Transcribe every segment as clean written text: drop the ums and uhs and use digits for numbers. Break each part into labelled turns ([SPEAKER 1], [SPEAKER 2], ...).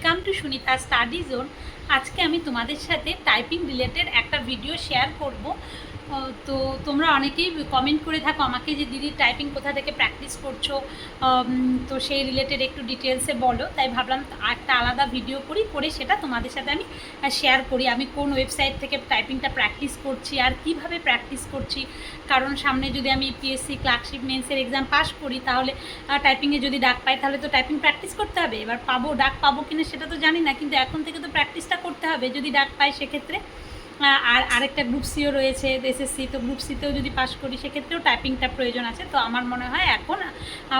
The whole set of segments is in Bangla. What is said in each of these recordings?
[SPEAKER 1] Welcome to Sunita study zone. আজকে আমি তোমাদের সাথে টাইপিং রিলেটেড একটা ভিডিও শেয়ার করব। তো তোমরা অনেকেই কমেন্ট করে থাকো আমাকে যে দিদি টাইপিং কোথা থেকে প্র্যাকটিস করছো, তো সেই রিলেটেড একটু ডিটেলসে বলো। তাই ভাবলাম একটা আলাদা ভিডিও করে সেটা তোমাদের সাথে আমি শেয়ার করি। আমি কোন ওয়েবসাইট থেকে টাইপিংটা প্র্যাকটিস করছি আর কিভাবে প্র্যাকটিস করছি, কারণ সামনে যদি আমি পিএসসি ক্লার্কশিপ মেন্সের এক্সাম পাস করি তাহলে টাইপিংয়ে যদি ডাক পাই তাহলে তো টাইপিং প্র্যাকটিস করতে হবে। এবার ডাক পাবো কিনা সেটা তো জানি না, কিন্তু এখন থেকে তো প্র্যাকটিসটা করতে হবে যদি ডাক পাই সেক্ষেত্রে। আর আরেকটা গ্রুপ সিও রয়েছে এসএসসি, তো গ্রুপ সিতেও যদি পাস করি সেক্ষেত্রেও টাইপিংটা প্রয়োজন আছে। তো আমার মনে হয় এখন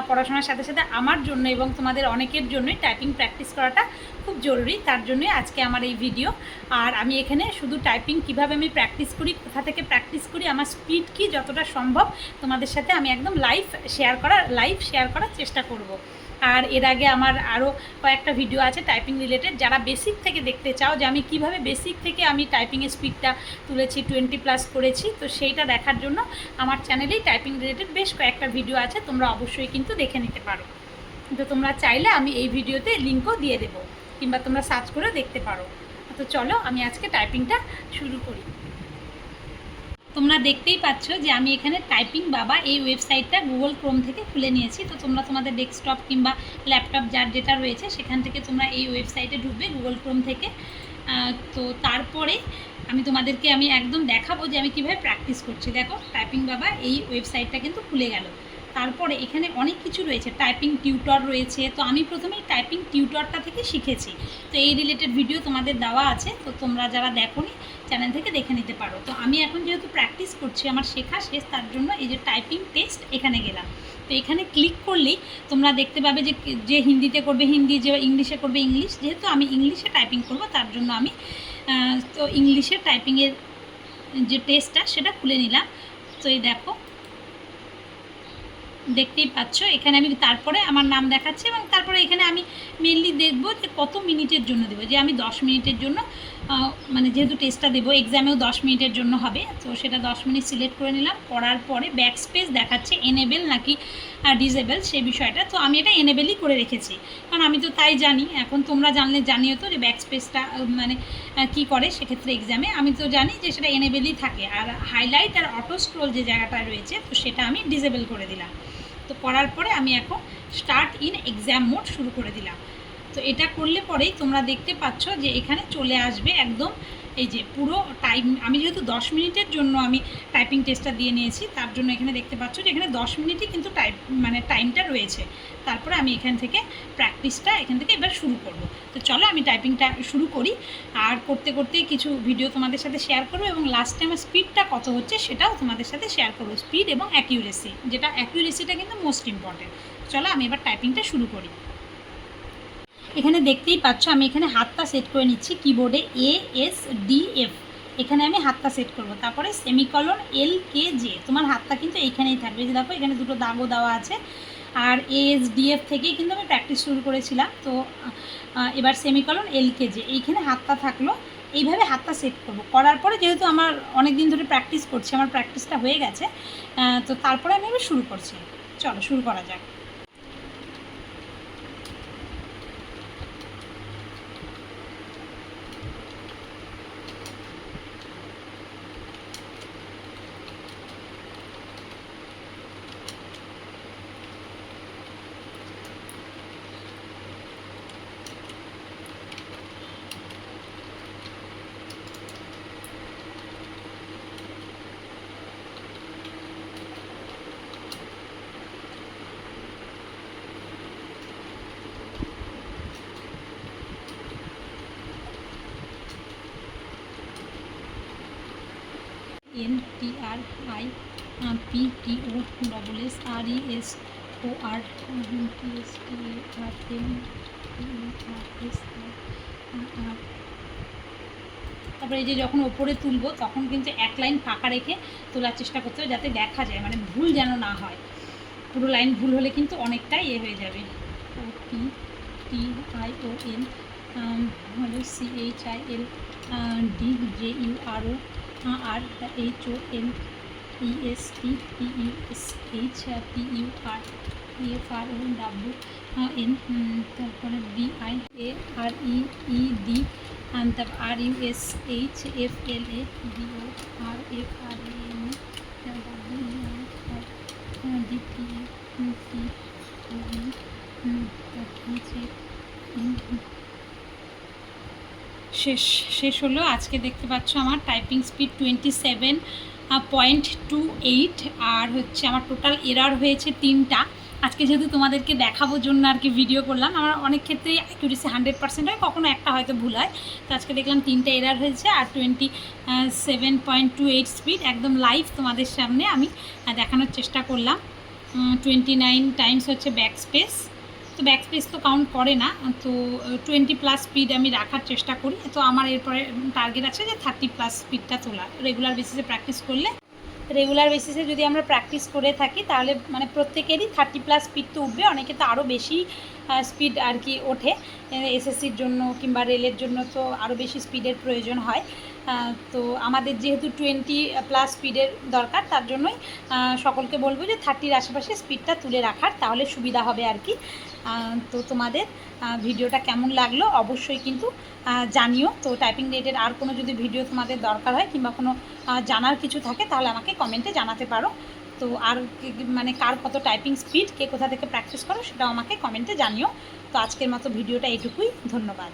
[SPEAKER 1] পড়াশোনার সাথে সাথে আমার জন্য এবং তোমাদের অনেকের জন্যই টাইপিং প্র্যাকটিস করাটা খুব জরুরি। তার জন্যই আজকে আমার এই ভিডিও। আর আমি এখানে শুধু টাইপিং কিভাবে আমি প্র্যাকটিস করি, কোথা থেকে প্র্যাকটিস করি, আমার স্পিড কি যতটা সম্ভব তোমাদের সাথে আমি একদম লাইভ শেয়ার করার চেষ্টা করব। আর এর আগে আমার আরও কয়েকটা ভিডিও আছে টাইপিং রিলেটেড, যারা বেসিক থেকে দেখতে চাও যে আমি কিভাবে বেসিক থেকে আমি টাইপিংয়ের স্পিডটা তুলেছি, 20+ করেছি, তো সেইটা দেখার জন্য আমার চ্যানেলেই টাইপিং রিলেটেড বেশ কয়েকটা ভিডিও আছে, তোমরা অবশ্যই কিন্তু দেখে নিতে পারো। তো তোমরা চাইলে আমি এই ভিডিওতে লিঙ্কও দিয়ে দেবো, কিংবা তোমরা সার্চ করেও দেখতে পারো। তো চলো আমি আজকে টাইপিংটা শুরু করি। তোমরা দেখতেই পাচ্ছ যে আমি এখানে টাইপিং বাবা এই ওয়েবসাইটটা গুগল ক্রোম থেকে খুলে নিয়েছি। তো তোমরা তোমাদের ডেস্কটপ কিংবা ল্যাপটপ যার যেটা রয়েছে সেখান থেকে তোমরা এই ওয়েবসাইটে ঢুকবে গুগল ক্রোম থেকে। তো তারপরে আমি একদম দেখাবো যে আমি কীভাবে প্র্যাকটিস করছি। দেখো টাইপিং বাবা এই ওয়েবসাইটটা কিন্তু খুলে গেল। তারপরে এখানে অনেক কিছু রয়েছে, টাইপিং টিউটর রয়েছে। তো আমি প্রথমেই টাইপিং টিউটরটা থেকে শিখেছি, তো এই রিলেটেড ভিডিও তোমাদের দেওয়া আছে, তো তোমরা যারা দেখোনি চ্যানেল থেকে দেখে নিতে পারো। তো আমি এখন যেহেতু প্র্যাকটিস করছি, আমার শেখা শেষ, তার জন্য এই যে টাইপিং টেস্ট এখানে গেলাম। তো এখানে ক্লিক করলেই তোমরা দেখতে পাবে যে হিন্দিতে করবে হিন্দি, যে ইংলিশে করবে ইংলিশ। যেহেতু আমি ইংলিশে টাইপিং করব তার জন্য আমি তো ইংলিশের টাইপিংয়ের যে টেস্টটা সেটা খুলে নিলাম। তো এই দেখো দেখতেই পাচ্ছ এখানে আমি তারপরে আমার নাম দেখাচ্ছে, এবং তারপরে এখানে আমি মেনলি দেখব যে কত মিনিটের জন্য দেবো। যে আমি 10 মিনিটের জন্য, মানে যেহেতু টেস্টটা দেবো এক্সামেও 10 মিনিটের জন্য হবে, তো সেটা 10 মিনিট সিলেক্ট করে নিলাম। করার পরে ব্যাক স্পেস দেখাচ্ছে এনেবেল নাকি ডিসেবল সেই বিষয়টা। তো আমি এটা এনেবেলই করে রেখেছি, কারণ আমি তো তাই জানি। এখন তোমরা জানলে জানিও তো যে ব্যাক স্পেসটা মানে কী করে সেক্ষেত্রে এক্সামে। আমি তো জানি যে সেটা এনেবেলই থাকে। আর হাইলাইট আর অটো স্ক্রোল যে জায়গাটা রয়েছে তো সেটা আমি ডিসেবল করে দিলাম। তো করার পরে আমি এখন স্টার্ট ইন এক্সাম মোড শুরু করে দিলাম। তো এটা করলে পরেই তোমরা দেখতে পাচ্ছ যে এখানে চলে আসবে একদম এই যে পুরো টাইম। আমি যেহেতু 10 মিনিটের জন্য আমি টাইপিং টেস্টটা দিয়ে নিয়েছি, তার জন্য এখানে দেখতে পাচ্ছ যে এখানে 10 মিনিটই কিন্তু টাইমটা রয়েছে। তারপরে আমি এখান থেকে প্র্যাকটিসটা এবার শুরু করব। তো চলো আমি টাইপিংটা শুরু করি। আর করতে করতেই কিছু ভিডিও তোমাদের সাথে শেয়ার করবো, এবং লাস্ট টাইমে স্পিডটা কত হচ্ছে সেটাও তোমাদের সাথে শেয়ার করবো। স্পিড এবং অ্যাকিউরেসি, যেটা অ্যাকিউরেসিটা কিন্তু মোস্ট ইম্পর্টেন্ট। চলো আমি এবার টাইপিংটা শুরু করি। এখানে দেখতেই পাচ্ছ আমি এখানে হাতটা সেট করে নিচ্ছি কিবোর্ডে ASDF, এখানে আমি হাতটা সেট করব। তারপরে সেমিকলন LKJ, তোমার হাতটা কিন্তু এইখানেই থাকবে। যে দেখো এখানে দুটো দাগও দেওয়া আছে। আর ASDF থেকেই কিন্তু আমি প্র্যাকটিস শুরু করেছিলাম। তো এবার সেমিকলন LKJ এইখানে হাতটা থাকলো। এইভাবে হাতটা সেট করব। করার পরে যেহেতু আমার অনেক দিন ধরে প্র্যাকটিস করছি, আমার প্র্যাকটিসটা হয়ে গেছে, তো তারপরে আমি এবার শুরু করছি। চলো শুরু করা যাক। NTRIPTOSSRESOR তারপরে এই যে যখন ওপরে তুলবো তখন কিন্তু এক লাইন ফাঁকা রেখে তোলার চেষ্টা করতে হবে, যাতে দেখা যায়, মানে ভুল যেন না হয়। পুরো লাইন ভুল হলে কিন্তু অনেকটাই হয়ে যাবে। OTTION হলো CHILDJURORHONESTPUSHPURFROWDWXYZ এন, তারপরে BIAREED, তারপর RUSHFLA BORFRANA, শেষ শেষ হলো। আজকে দেখতে পাচ্ছ আমার টাইপিং স্পিড 27.28, আর হচ্ছে আমার টোটাল এরর হয়েছে 3টা। আজকে যেহেতু তোমাদেরকে দেখাবোর জন্য আর কি ভিডিও করলাম, আমার অনেক ক্ষেত্রে অ্যাকুরেসি 100% হয়, কখনো একটা হয়তো ভুল হয়। তো আজকে দেখলাম 3টা এরর হয়েছে, আর 27.28 স্পিড একদম লাইভ তোমাদের সামনে আমি দেখানোর চেষ্টা করলাম। 29 টাইমস হচ্ছে ব্যাক স্পেস, তো ব্যাক স্পেস তো কাউন্ট করে না, তো 20+ স্পিড আমি রাখার চেষ্টা করি। তো আমার এরপরে টার্গেট আছে যে 30+ স্পিডটা তোলা, রেগুলার বেসিসে প্র্যাকটিস করলে। রেগুলার বেসিসে যদি আমরা প্র্যাকটিস করে থাকি তাহলে মানে প্রত্যেকেরই 30+ স্পিড তো উঠবে, অনেকে তো আরও বেশি স্পিড আর কি ওঠে। এসএসসির জন্য কিংবা রেলের জন্য তো আরও বেশি স্পিডের প্রয়োজন হয়। তো আমাদের যেহেতু 20+ স্পিডের দরকার, তার জন্যই সকলকে বলবো যে 30-র আশেপাশে স্পিডটা তুলে রাখার, তাহলে সুবিধা হবে আর কি। তো তোমাদের ভিডিওটা কেমন লাগলো অবশ্যই কিন্তু জানিও। তো টাইপিং রিলেটেড আর কোনো যদি ভিডিও তোমাদের দরকার হয় কিংবা কোনো জানার কিছু থাকে তাহলে আমাকে কমেন্টে জানাতে পারো। তো আর মানে কার কত টাইপিং স্পিড, কে কোথা থেকে প্র্যাকটিস করো সেটাও আমাকে কমেন্টে জানিও। তো আজকের মতো ভিডিওটা এইটুকুই, ধন্যবাদ।